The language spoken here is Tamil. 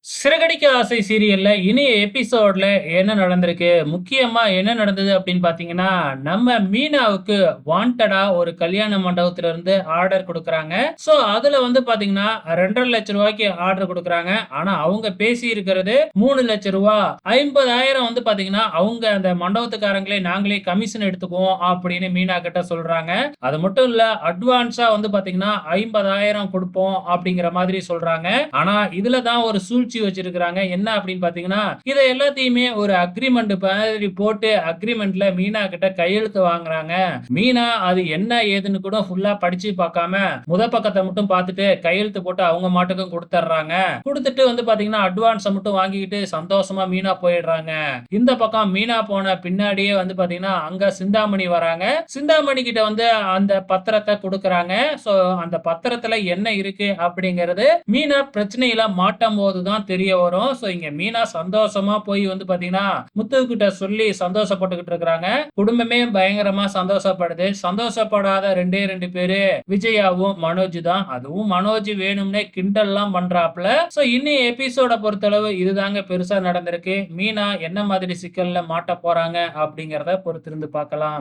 சிறகடிக்க ஆசை சீரியல்ல இனிய எபிசோட்ல என்ன நடந்திருக்கு? முக்கியமா என்ன நடந்தது அப்படின்னு பார்த்தீங்கன்னா, நம்ம மீனாவுக்கு வாண்டடா ஒரு கல்யாண மண்டபத்துல இருந்து ஆர்டர் குடுக்குறாங்க. ஸோ, அதுல வந்து பார்த்தீங்கன்னா, ரூ. 2,50,000க்கு ஆர்டர் குடுக்குறாங்க. ஆனா, அவங்க பேசியிருக்கிறது ரூ. 3,00,000 50,000 வந்து பார்த்தீங்கன்னா, அவங்க அந்த மண்டபத்துக்காரங்களே நாங்களே கமிஷன் எடுத்துக்குவோம் அப்படின்னு மீனா கிட்ட சொல்றாங்க. அது மட்டும் இல்ல அட்வான்ஸா வந்து பார்த்தீங்கன்னா, 50,000 குடுப்போம் அப்படிங்கிற மாதிரி சொல்றாங்க. ஆனா, இதுல தான் ஒரு சூழ்ச்சி வச்சிருக்காங்க. என்ன அப்படின்னு பார்த்தீங்கன்னா, இத எல்லாத்தையுமே ஒரு அக்ரீமெண்ட் மாதிரி போட்டு அக்ரீமெண்ட்ல மீனா கிட்ட கையெழுத்து வாங்குறாங்க. மீனா அது என்ன ஏதுன்னு கூட ஃபுல்லா படிச்சு பார்க்காம, பக்கத்த மட்டும் பார்த்துட்டு கையெழுத்து போட்டு அவங்க மாட்டுக்கும் குடுத்துடுறாங்க. குடுத்துட்டு வந்து பார்த்தீங்கன்னா, அட்வான்ஸ மட்டும் வாங்கிக்கிட்டு சந்தோஷமா மீனா போயிடுறாங்க. இந்த பக்கம் மீனா போன பின்னாடியே வந்து பார்த்தீங்கன்னா, அங்க சிந்தாமணி வராங்க. சிந்தாமணி கிட்ட வந்து அந்த பத்திரத்த குடுக்குறாங்க. சோ அந்த பத்திரத்துல என்ன இருக்கு அப்படிங்கிறது மீனா பிரச்சனையில மாட்டும்போது தான் தெரிய வரும். சோ இங்க மீனா சந்தோஷமா போய் வந்து பார்த்தீங்கன்னா, முத்துக்கிட்ட சொல்லி சந்தோஷப்பட்டுக்கிட்டு இருக்கிறாங்க. குடும்பமே பயங்கரமா சந்தோஷப்படுது. சந்தோஷப்படாத 2டே 2 பேரு விஜயாவும், மனோஜ் தான். அதுவும் மனோஜ் வேணும்னே கிண்டல்லாம் பண்றாப்ல. சோ இன்னைய எபிசோட பொறுத்தளவு இதுதாங்க பெருசா நடந்திருக்கு. மீனா என்ன மாதிரி சிக்கல்ல மாட்டப் போறாங்க அப்படிங்கிறத பொறுத்திருந்து பார்க்கலாம்.